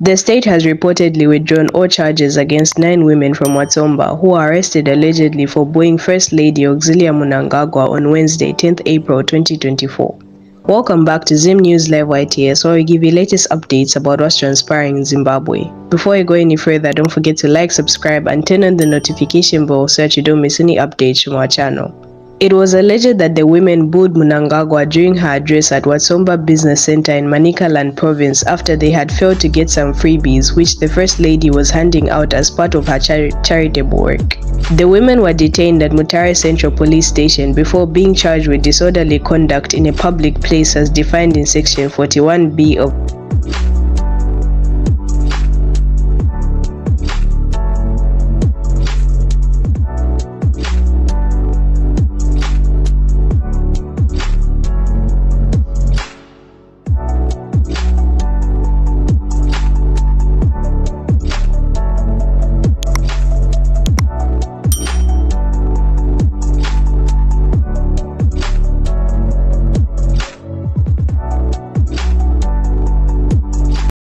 The state has reportedly withdrawn all charges against 9 women from Watsomba who were arrested allegedly for bullying First Lady Auxillia Mnangagwa on Wednesday, 10th April 2024. Welcome back to Zim News Live YTS, where we give you latest updates about what's transpiring in Zimbabwe. Before you go any further, don't forget to like, subscribe, and turn on the notification bell so that you don't miss any updates from our channel. It was alleged that the women bullied Mnangagwa during her address at Watsomba Business Center in Manicaland Province after they had failed to get some freebies which the First Lady was handing out as part of her charitable work. The women were detained at Mutare Central Police Station before being charged with disorderly conduct in a public place as defined in Section 41B of